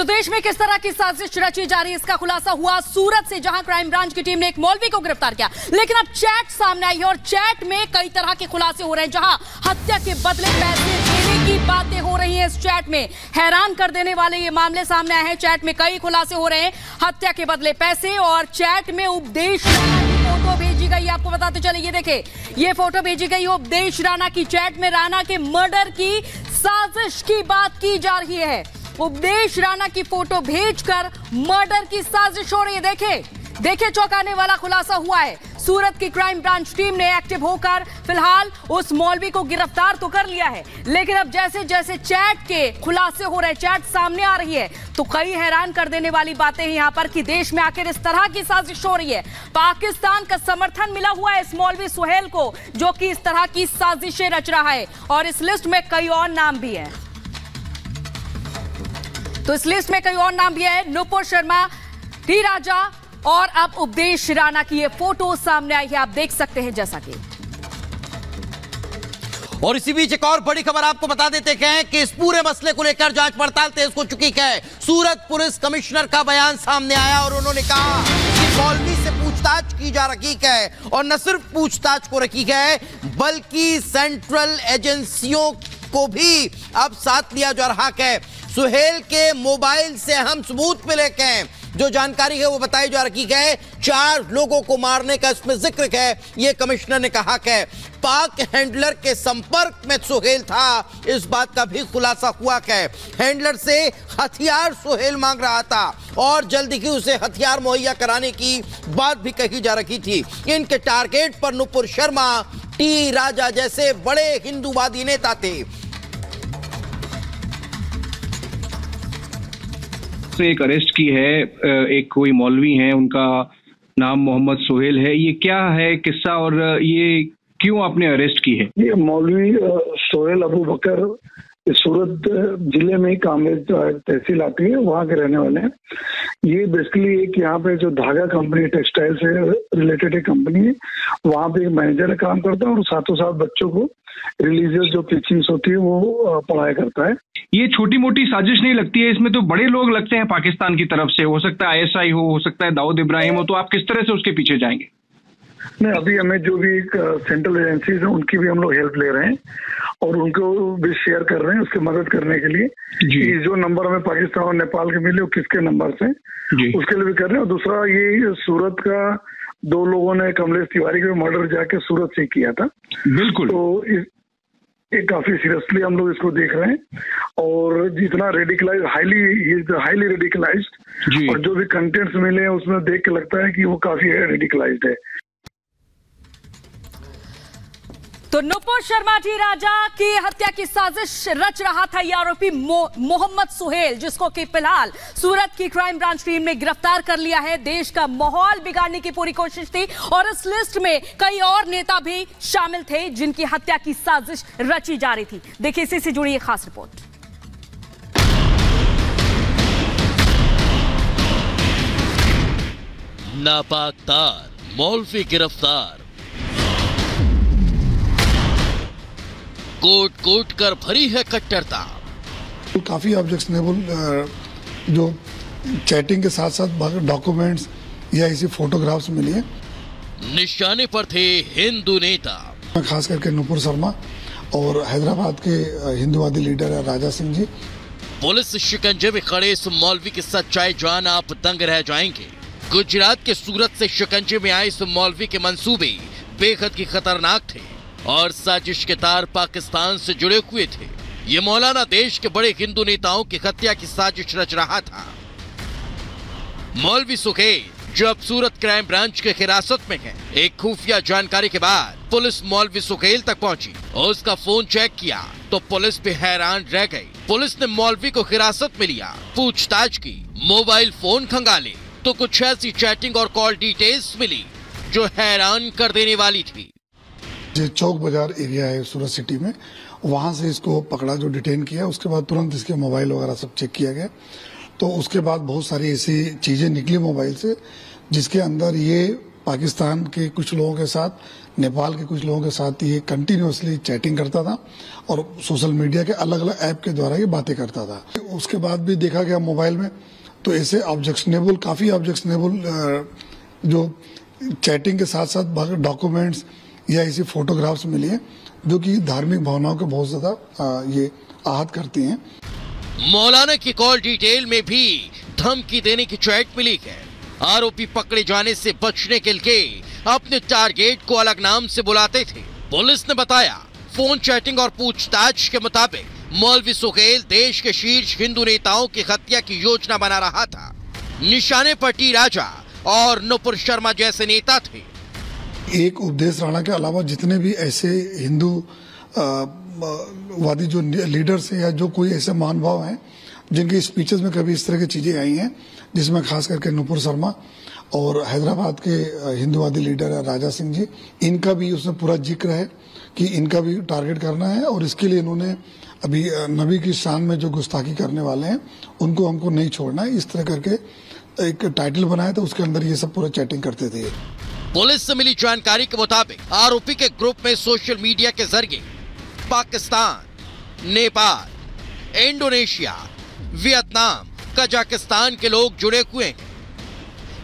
तो देश में किस तरह की साजिश रची जा रही है, इसका खुलासा हुआ सूरत से, जहां क्राइम ब्रांच की टीम ने एक मौलवी को गिरफ्तार किया। लेकिन अब चैट सामने आई है और चैट में कई तरह के खुलासे हो रहे हैं, जहां हत्या के बदले पैसे देने की बातें हो रही हैं। इस चैट में हैरान कर देने वाले ये मामले सामने आए हैं। चैट में कई खुलासे हो रहे हैं, हत्या के बदले पैसे, और चैट में उपदेश राणा की फोटो भेजी गई। आपको बताते चले, ये देखे, ये फोटो भेजी गई उपदेश राणा की। चैट में राणा के मर्डर की साजिश की बात की जा रही है। उपदेश राणा की फोटो भेजकर मर्डर की साजिश हो रही है। देखे चौंकाने वाला खुलासा हुआ है। सूरत की क्राइम ब्रांच टीम ने एक्टिव होकर फिलहाल उस मौलवी को गिरफ्तार तो कर लिया है, लेकिन अब जैसे जैसे चैट के खुलासे हो रहे हैं, चैट सामने आ रही है, तो कई हैरान कर देने वाली बातें हैं यहां पर कि देश में आखिर इस तरह की साजिश हो रही है। पाकिस्तान का समर्थन मिला हुआ है इस मौलवी सुहेल को, जो कि इस तरह की साजिशें रच रहा है, और इस लिस्ट में कई और नाम भी है। तो इस लिस्ट में कई और नाम भी है, नुपुर शर्मा, टी राजा, और अब उपदेश राणा की ये फोटो सामने आई है, आप देख सकते हैं जैसा कि। और इसी बीच एक और बड़ी खबर आपको बता देते हैं कि इस पूरे मसले को लेकर जांच पड़ताल तेज हो चुकी है। सूरत पुलिस कमिश्नर का बयान सामने आया और उन्होंने कहा कि मौलवी से पूछताछ की जा रही है, और न सिर्फ पूछताछ को रखी है, बल्कि सेंट्रल एजेंसियों को भी अब साथ लिया जा रहा है। सुहेल के मोबाइल से हम सबूत मिले हैं, जो जानकारी है वो बताई जा रही है। 4 लोगों को मारने का इसमें जिक्र है। ये कमिश्नर ने कहा है पाक हैंडलर के संपर्क में सुहेल था, इस बात का भी खुलासा हुआ है। हैंडलर से हथियार सुहेल मांग रहा था और जल्दी ही उसे हथियार मुहैया कराने की बात भी कही जा रही थी। इनके टारगेट पर नुपुर शर्मा, टी राजा जैसे बड़े हिंदूवादी नेता थे। एक अरेस्ट की है, एक कोई मौलवी हैं, उनका नाम मोहम्मद सुहेल है। ये क्या है किस्सा और ये क्यों आपने अरेस्ट की है? ये मौलवी सुहेल अबू बकर सूरत जिले में ही कामरेज तहसील आती है, वहाँ के रहने वाले हैं। ये बेसिकली एक यहाँ पे जो धागा कंपनी, टेक्सटाइल से रिलेटेड एक कंपनी है, वहाँ पे एक मैनेजर काम करता है और साथों साथ बच्चों को रिलीजियस जो टीचिंग्स होती है वो पढ़ाया करता है। ये छोटी मोटी साजिश नहीं लगती है, इसमें तो बड़े लोग लगते हैं पाकिस्तान की तरफ से। हो सकता है ISI हो सकता है दाऊद इब्राहिम हो, तो आप किस तरह से उसके पीछे जाएंगे? नहीं, अभी हमें जो भी एक सेंट्रल एजेंसीज है उनकी भी हम लोग हेल्प ले रहे हैं और उनको भी शेयर कर रहे हैं उसकी मदद करने के लिए कि जो नंबर हमें पाकिस्तान और नेपाल के मिले वो किसके नंबर से, उसके लिए भी कर रहे हैं। और दूसरा ये सूरत का 2 लोगों ने कमलेश तिवारी का मर्डर जाके सूरत से किया था। बिल्कुल। तो ये काफी सीरियसली हम लोग इसको देख रहे हैं और जितना रेडिकलाइज हाईली रेडिकलाइज्ड, और जो भी कंटेंट्स मिले हैं उसमें देख के लगता है कि वो काफी रेडिकलाइज्ड है। तो नुपुर शर्मा, टी राजा की हत्या की साजिश रच रहा था ये आरोपी मोहम्मद सुहेल, जिसको कि फिलहाल सूरत की क्राइम ब्रांच टीम ने गिरफ्तार कर लिया है। देश का माहौल बिगाड़ने की पूरी कोशिश थी और इस लिस्ट में कई और नेता भी शामिल थे जिनकी हत्या की साजिश रची जा रही थी। देखिए इसी से जुड़ी एक खास रिपोर्ट। नापाक तार, मौलवी गिरफ्तार, कोट कोट कर भरी है कट्टरता। काफी ऑब्जेक्शनेबल जो चैटिंग के साथ साथ डॉक्यूमेंट्स या ऐसी फोटोग्राफ्स मिली है। निशाने पर थे हिंदू नेता, खास करके नुपुर शर्मा और हैदराबाद के हिंदूवादी लीडर है राजा सिंह जी। पुलिस शिकंजे में खड़े इस मौलवी की सच्चाई जान आप दंग रह जाएंगे। गुजरात के सूरत से शिकंजे में आए इस मौलवी के मंसूबे बेहद ही खतरनाक थे और साजिश के तार पाकिस्तान से जुड़े हुए थे। ये मौलाना देश के बड़े हिंदू नेताओं की हत्या की साजिश रच रहा था। मौलवी सुहेल, जो अब सूरत क्राइम ब्रांच के हिरासत में है, एक खुफिया जानकारी के बाद पुलिस मौलवी सुहेल तक पहुंची और उसका फोन चेक किया तो पुलिस भी हैरान रह गई। पुलिस ने मौलवी को हिरासत में लिया, पूछताछ की, मोबाइल फोन खंगाले तो कुछ ऐसी चैटिंग और कॉल डिटेल्स मिली जो हैरान कर देने वाली थी। जो चौक बाजार एरिया है सूरत सिटी में, वहां से इसको पकड़ा, जो डिटेन किया। उसके बाद तुरंत इसके मोबाइल वगैरह सब चेक किया गया, तो उसके बाद बहुत सारी ऐसी चीजें निकली मोबाइल से जिसके अंदर ये पाकिस्तान के कुछ लोगों के साथ नेपाल के कुछ लोगों के साथ ये कंटिन्यूअसली चैटिंग करता था और सोशल मीडिया के अलग अलग ऐप के द्वारा ये बातें करता था। उसके बाद भी देखा गया मोबाइल में तो ऐसे काफी ऑब्जेक्शनेबल जो चैटिंग के साथ साथ डॉक्यूमेंट्स या ऐसी फोटोग्राफ्स मिली है जो कि धार्मिक भावनाओं को बहुत ज्यादा ये आहत करती हैं। मौलाना की कॉल डिटेल में भी धमकी देने की चैट मिली है। आरोपी पकड़े जाने से बचने के लिए अपने टारगेट को अलग नाम से बुलाते थे। पुलिस ने बताया फोन चैटिंग और पूछताछ के मुताबिक मौलवी सुहेल देश के शीर्ष हिंदू नेताओं की हत्या की योजना बना रहा था। निशाने पर टी राजा और नुपुर शर्मा जैसे नेता थे। एक उपदेश राणा के अलावा जितने भी ऐसे हिंदू वादी जो लीडर्स हैं या जो कोई ऐसे महानुभाव हैं जिनकी स्पीचेस में कभी इस तरह की चीजें आई हैं, जिसमें खास करके नुपुर शर्मा और हैदराबाद के हिंदूवादी लीडर है राजा सिंह जी, इनका भी उसमें पूरा जिक्र है कि इनका भी टारगेट करना है और इसके लिए इन्होंने अभी नबी की शान में जो गुस्ताखी करने वाले हैं उनको हमको नहीं छोड़ना है, इस तरह करके एक टाइटल बनाया था, उसके अंदर ये सब पूरा चैटिंग करते थे। पुलिस से मिली जानकारी के मुताबिक आरोपी के ग्रुप में सोशल मीडिया के जरिए Pakistan, Nepal, Indonesia, Vietnam, Kazakhstan के लोग जुड़े हुए हैं।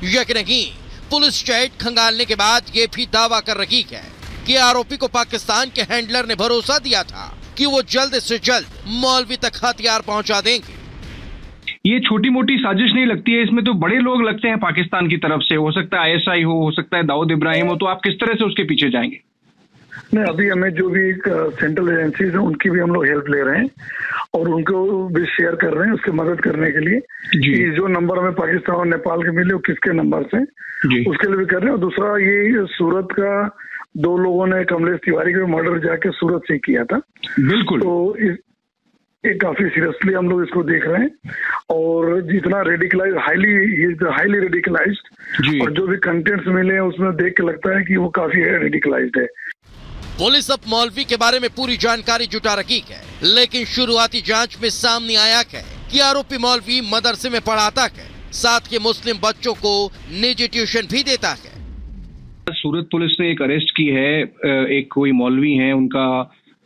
यकीन नहीं, पुलिस चैट खंगालने के बाद ये भी दावा कर रही है कि आरोपी को पाकिस्तान के हैंडलर ने भरोसा दिया था कि वो जल्द से जल्द मौलवी तक हथियार पहुंचा देंगे। ये छोटी मोटी साजिश नहीं लगती है, इसमें तो बड़े लोग लगते हैं पाकिस्तान की तरफ से। हो सकता है ISI हो सकता है दाऊद इब्राहिम हो, तो आप किस तरह से उसके पीछे जाएंगे? नहीं, अभी हमें जो भी सेंट्रल एजेंसीज हैं उनकी भी हम लोग हेल्प ले रहे हैं और उनको भी शेयर कर रहे हैं उसकी मदद करने के लिए कि जो नंबर हमें पाकिस्तान और नेपाल के मिले वो किसके नंबर से, उसके लिए भी कर रहे हैं। और दूसरा ये सूरत का 2 लोगों ने कमलेश तिवारी का मर्डर जाके सूरत से किया था। बिल्कुल। तो ये काफी सीरियसली हम लोग इसको देख रहे हैं और जितना रेडिकलाइज हाईली रेडिकलाइज्ड और जो भी कंटेंट्स मिले हैं उसमें देख के लगता है कि वो काफी रेडिकलाइज्ड है। पुलिस अब मौलवी के बारे में पूरी जानकारी जुटा रही है, लेकिन शुरुआती जांच में सामने आया है कि आरोपी मौलवी मदरसे में पढ़ाता है, साथ के मुस्लिम बच्चों को निजी ट्यूशन भी देता है। सूरत पुलिस ने एक अरेस्ट की है, एक कोई मौलवी है, उनका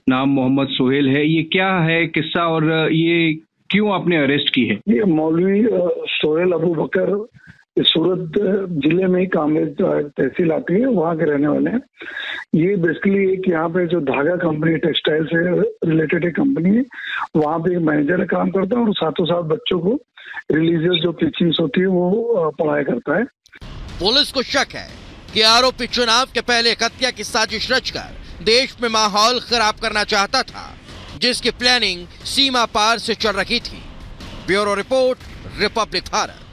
नाम मोहम्मद सोहेल है। ये क्या है किस्सा और ये क्यों आपने अरेस्ट की है? ये मौलवी सोहेल अबू बकर सूरत जिले में ही कामरेज तहसील आती है, वहाँ के रहने वाले हैं। ये बेसिकली एक यहाँ पे जो धागा कंपनी टेक्सटाइल से रिलेटेड एक कंपनी है, वहाँ पे एक मैनेजर काम करता है और साथों साथ बच्चों को रिलीजियस जो टीचिंग्स होती है वो पढ़ाया करता है। पुलिस को शक है कि आरोपी चुनाव के पहले हत्या की साजिश रचकर देश में माहौल खराब करना चाहता था, जिसकी प्लानिंग सीमा पार से चल रही थी। Bureau report, Republic Bharat.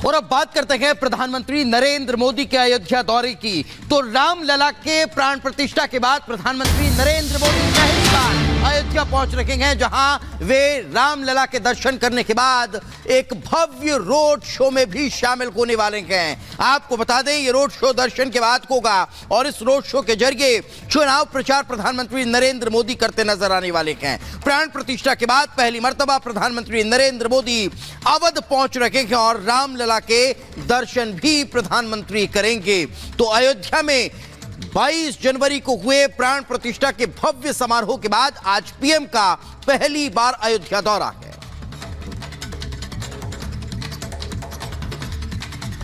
और अब बात करते हैं प्रधानमंत्री नरेंद्र मोदी के अयोध्या दौरे की। तो रामलला के प्राण प्रतिष्ठा के बाद प्रधानमंत्री नरेंद्र मोदी पहली बार अयोध्या पहुंच रहे हैं, जहां वे रामलला के दर्शन करने के बाद एक भव्य रोड शो में भी शामिल होने वाले हैं। आपको बता दें, ये रोड शो दर्शन के बाद होगा और इस रोड शो के जरिए चुनाव प्रचार प्रधानमंत्री नरेंद्र मोदी करते नजर आने वाले हैं। प्राण प्रतिष्ठा के बाद पहली मर्तबा प्रधानमंत्री नरेंद्र मोदी अवध पहुंच रहे हैं और रामलला के दर्शन भी प्रधानमंत्री करेंगे। तो अयोध्या में 22 जनवरी को हुए प्राण प्रतिष्ठा के भव्य समारोह के बाद आज पीएम का पहली बार अयोध्या दौरा है।